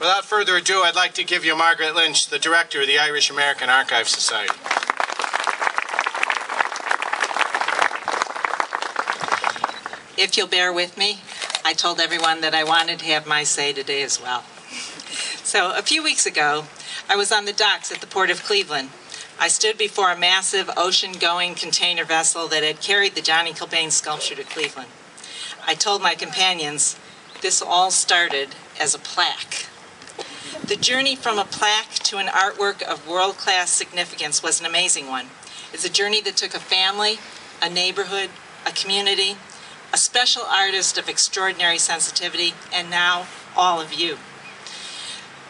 Without further ado, I'd like to give you Margaret Lynch, the director of the Irish American Archives Society. If you'll bear with me, I told everyone that I wanted to have my say today as well. So a few weeks ago, I was on the docks at the Port of Cleveland. I stood before a massive ocean-going container vessel that had carried the Johnny Kilbane sculpture to Cleveland. I told my companions, this all started as a plaque. The journey from a plaque to an artwork of world-class significance was an amazing one. It's a journey that took a family, a neighborhood, a community, a special artist of extraordinary sensitivity, and now all of you.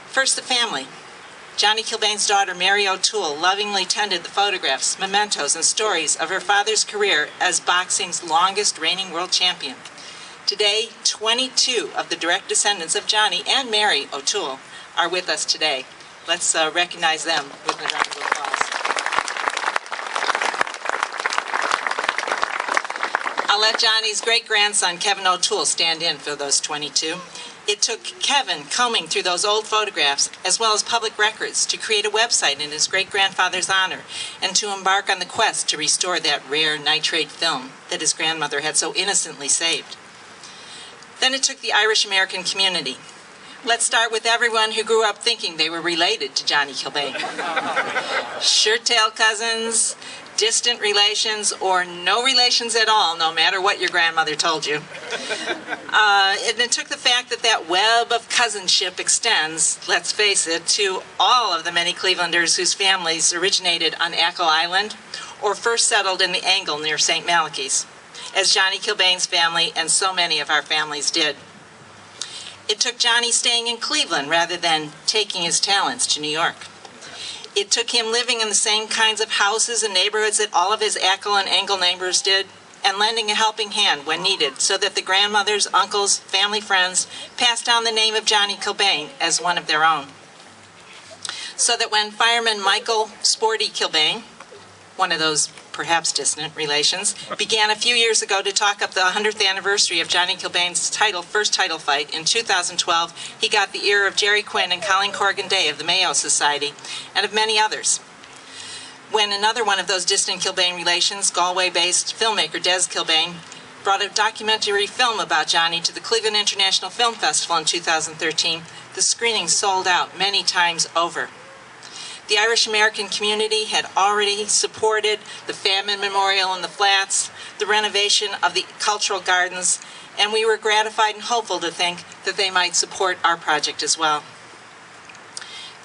First, the family. Johnny Kilbane's daughter, Mary O'Toole, lovingly tended the photographs, mementos, and stories of her father's career as boxing's longest reigning world champion. Today, 22 of the direct descendants of Johnny and Mary O'Toole are with us today. Let's recognize them with a round of applause. I'll let Johnny's great-grandson, Kevin O'Toole, stand in for those 22. It took Kevin combing through those old photographs, as well as public records, to create a website in his great-grandfather's honor and to embark on the quest to restore that rare nitrate film that his grandmother had so innocently saved. Then it took the Irish-American community. Let's start with everyone who grew up thinking they were related to Johnny Kilbane. Shirt-tail cousins, distant relations, or no relations at all, no matter what your grandmother told you. And it took the fact that that web of cousinship extends, let's face it, to all of the many Clevelanders whose families originated on Ackle Island or first settled in the Angle near St. Malachy's, as Johnny Kilbane's family and so many of our families did. It took Johnny staying in Cleveland rather than taking his talents to New York. It took him living in the same kinds of houses and neighborhoods that all of his Ackle and Angle neighbors did, and lending a helping hand when needed so that the grandmothers, uncles, family friends passed down the name of Johnny Kilbane as one of their own. So that when fireman Michael Sporty Kilbane, one of those perhaps distant relations, began a few years ago to talk up the 100th anniversary of Johnny Kilbane's first title fight in 2012, he got the ear of Jerry Quinn and Colleen Corrigan Day of the Mayo Society, and of many others. When another one of those distant Kilbane relations, Galway-based filmmaker Des Kilbane, brought a documentary film about Johnny to the Cleveland International Film Festival in 2013, the screening sold out many times over. The Irish-American community had already supported the famine memorial in the Flats, the renovation of the cultural gardens, and we were gratified and hopeful to think that they might support our project as well.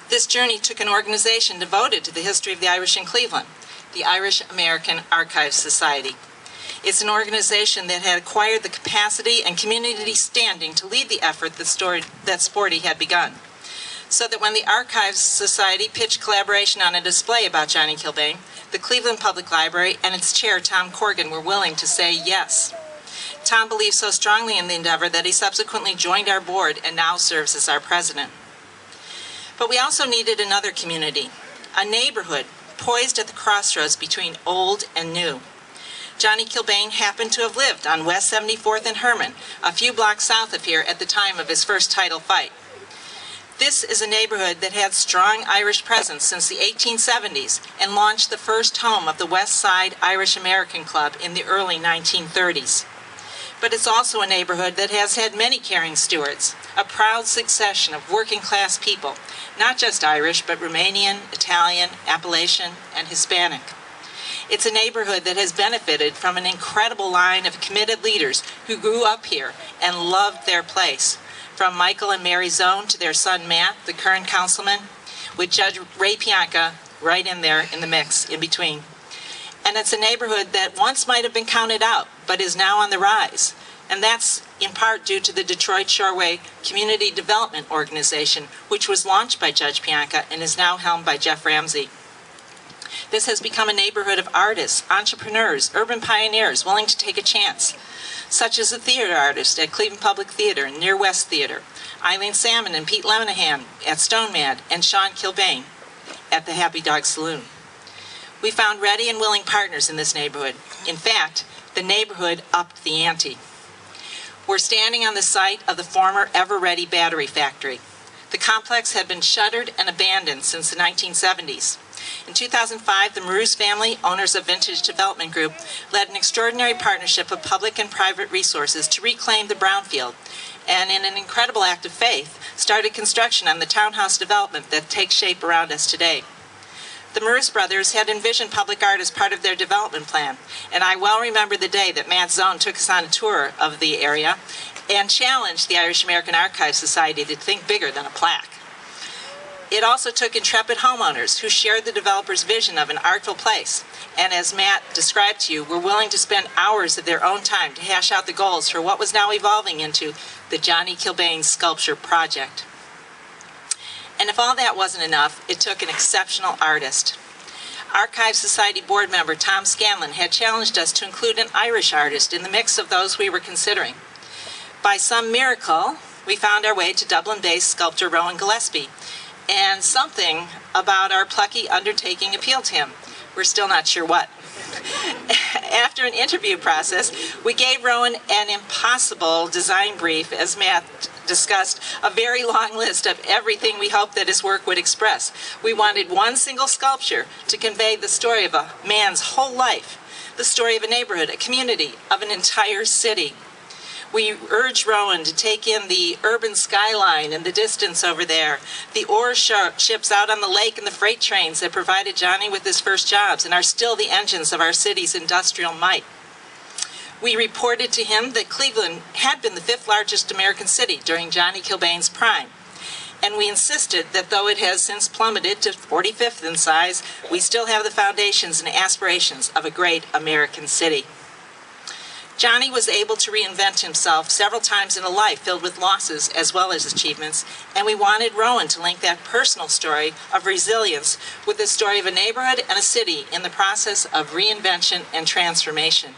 This journey took an organization devoted to the history of the Irish in Cleveland, the Irish American Archives Society. It's an organization that had acquired the capacity and community standing to lead the effort that Sporty had begun, so that when the Archives Society pitched collaboration on a display about Johnny Kilbane, the Cleveland Public Library and its chair, Tom Corrigan, were willing to say yes. Tom believed so strongly in the endeavor that he subsequently joined our board and now serves as our president. But we also needed another community, a neighborhood poised at the crossroads between old and new. Johnny Kilbane happened to have lived on West 74th and Herman, a few blocks south of here at the time of his first title fight. This is a neighborhood that had strong Irish presence since the 1870s and launched the first home of the West Side Irish American Club in the early 1930s. But it's also a neighborhood that has had many caring stewards, a proud succession of working-class people, not just Irish, but Romanian, Italian, Appalachian, and Hispanic. It's a neighborhood that has benefited from an incredible line of committed leaders who grew up here and loved their place, from Michael and Mary Zone to their son Matt, the current councilman, with Judge Ray Pianka right in there in the mix in between. And it's a neighborhood that once might have been counted out, but is now on the rise. And that's in part due to the Detroit Shoreway Community Development Organization, which was launched by Judge Pianka and is now helmed by Jeff Ramsey. This has become a neighborhood of artists, entrepreneurs, urban pioneers willing to take a chance, such as a theater artist at Cleveland Public Theater and Near West Theater, Eileen Salmon and Pete Lemonahan at Stone Mad, and Sean Kilbane at the Happy Dog Saloon. We found ready and willing partners in this neighborhood. In fact, the neighborhood upped the ante. We're standing on the site of the former Ever Ready battery factory. The complex had been shuttered and abandoned since the 1970s. In 2005, the Maroos family, owners of Vintage Development Group, led an extraordinary partnership of public and private resources to reclaim the brownfield, and in an incredible act of faith, started construction on the townhouse development that takes shape around us today. The Maroos brothers had envisioned public art as part of their development plan, and I well remember the day that Matt Zone took us on a tour of the area and challenged the Irish American Archives Society to think bigger than a plaque. It also took intrepid homeowners who shared the developer's vision of an artful place, and as Matt described to you, were willing to spend hours of their own time to hash out the goals for what was now evolving into the Johnny Kilbane Sculpture Project. And if all that wasn't enough, it took an exceptional artist. Archives Society board member Tom Scanlon had challenged us to include an Irish artist in the mix of those we were considering. By some miracle, we found our way to Dublin-based sculptor Rowan Gillespie, and something about our plucky undertaking appealed to him. We're still not sure what. After an interview process, we gave Rowan an impossible design brief, as Matt discussed, a very long list of everything we hoped that his work would express. We wanted one single sculpture to convey the story of a man's whole life, the story of a neighborhood, a community, of an entire city. We urged Rowan to take in the urban skyline in the distance over there, the ore ships out on the lake and the freight trains that provided Johnny with his first jobs and are still the engines of our city's industrial might. We reported to him that Cleveland had been the 5th largest American city during Johnny Kilbane's prime. And we insisted that though it has since plummeted to 45th in size, we still have the foundations and aspirations of a great American city. Johnny was able to reinvent himself several times in a life filled with losses as well as achievements, and we wanted Rowan to link that personal story of resilience with the story of a neighborhood and a city in the process of reinvention and transformation.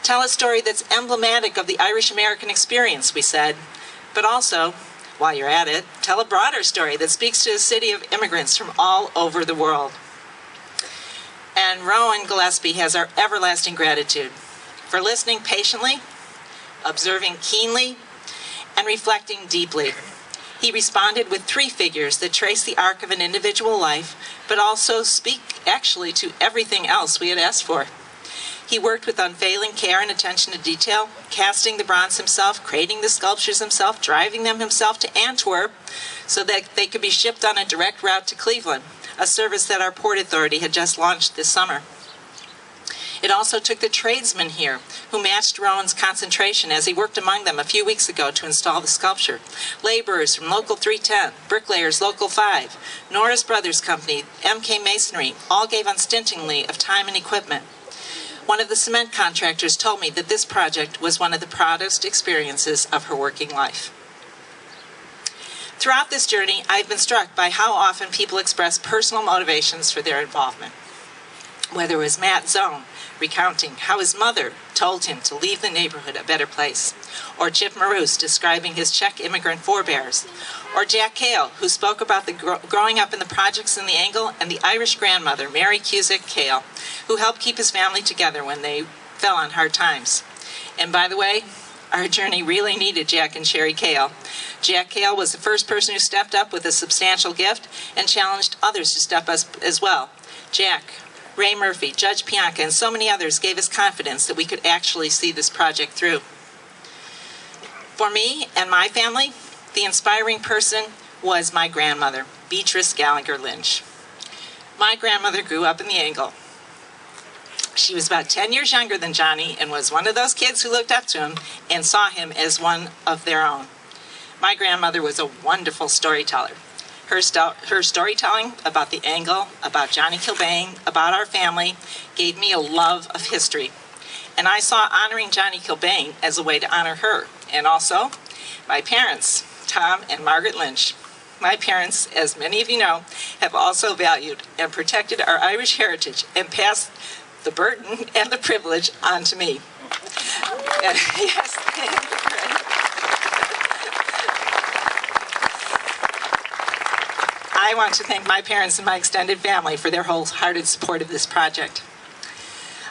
Tell a story that's emblematic of the Irish-American experience, we said, but also, while you're at it, tell a broader story that speaks to a city of immigrants from all over the world. And Rowan Gillespie has our everlasting gratitude for listening patiently, observing keenly, and reflecting deeply. He responded with 3 figures that trace the arc of an individual life, but also speak actually to everything else we had asked for. He worked with unfailing care and attention to detail, casting the bronze himself, creating the sculptures himself, driving them himself to Antwerp so that they could be shipped on a direct route to Cleveland, a service that our Port Authority had just launched this summer. It also took the tradesmen here who matched Rowan's concentration as he worked among them a few weeks ago to install the sculpture. Laborers from Local 310, bricklayers Local 5, Norris Brothers Company, MK Masonry, all gave unstintingly of time and equipment. One of the cement contractors told me that this project was one of the proudest experiences of her working life. Throughout this journey, I've been struck by how often people express personal motivations for their involvement. Whether it was Matt Zone recounting how his mother told him to leave the neighborhood a better place, or Chip Maroos describing his Czech immigrant forebears, or Jack Cale, who spoke about the growing up in the projects in the Angle, and the Irish grandmother, Mary Cusick Cale, who helped keep his family together when they fell on hard times. And by the way, our journey really needed Jack and Sherry Cale. Jack Cale was the first person who stepped up with a substantial gift and challenged others to step up as well. Jack, Ray Murphy, Judge Pianka, and so many others gave us confidence that we could actually see this project through. For me and my family, the inspiring person was my grandmother, Beatrice Gallagher Lynch. My grandmother grew up in the Angle. She was about 10 years younger than Johnny and was one of those kids who looked up to him and saw him as one of their own. My grandmother was a wonderful storyteller. Her storytelling about the Angle, about Johnny Kilbane, about our family, gave me a love of history. And I saw honoring Johnny Kilbane as a way to honor her. And also, my parents, Tom and Margaret Lynch. My parents, as many of you know, have also valued and protected our Irish heritage and passed the burden and the privilege on to me. Yes. I want to thank my parents and my extended family for their wholehearted support of this project.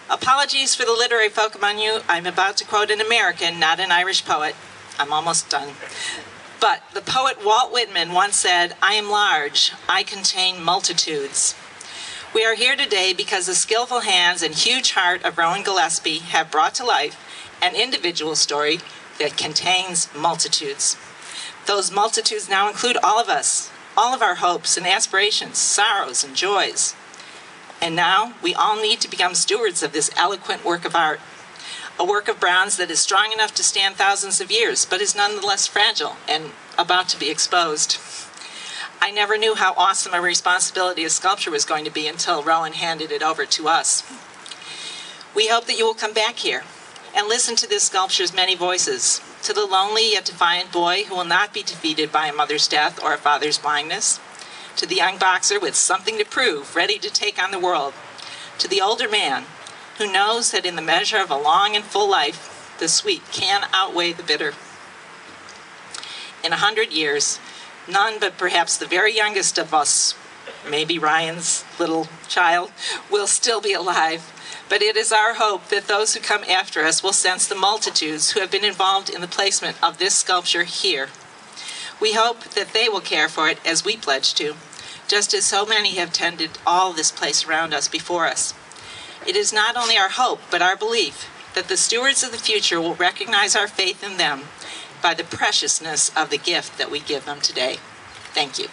Apologies for the literary folk among you. I'm about to quote an American, not an Irish poet. I'm almost done. But the poet Walt Whitman once said, "I am large, I contain multitudes." We are here today because the skillful hands and huge heart of Rowan Gillespie have brought to life an individual story that contains multitudes. Those multitudes now include all of us, all of our hopes and aspirations, sorrows and joys. And now we all need to become stewards of this eloquent work of art, a work of Brown's that is strong enough to stand thousands of years, but is nonetheless fragile and about to be exposed. I never knew how awesome a responsibility a sculpture was going to be until Rowan handed it over to us. We hope that you will come back here and listen to this sculpture's many voices, to the lonely yet defiant boy who will not be defeated by a mother's death or a father's blindness, to the young boxer with something to prove, ready to take on the world, to the older man who knows that in the measure of a long and full life, the sweet can outweigh the bitter. In 100 years, none but perhaps the very youngest of us, maybe Ryan's little child, will still be alive. But it is our hope that those who come after us will sense the multitudes who have been involved in the placement of this sculpture here. We hope that they will care for it as we pledge to, just as so many have tended all this place around us before us. It is not only our hope, but our belief that the stewards of the future will recognize our faith in them by the preciousness of the gift that we give them today. Thank you.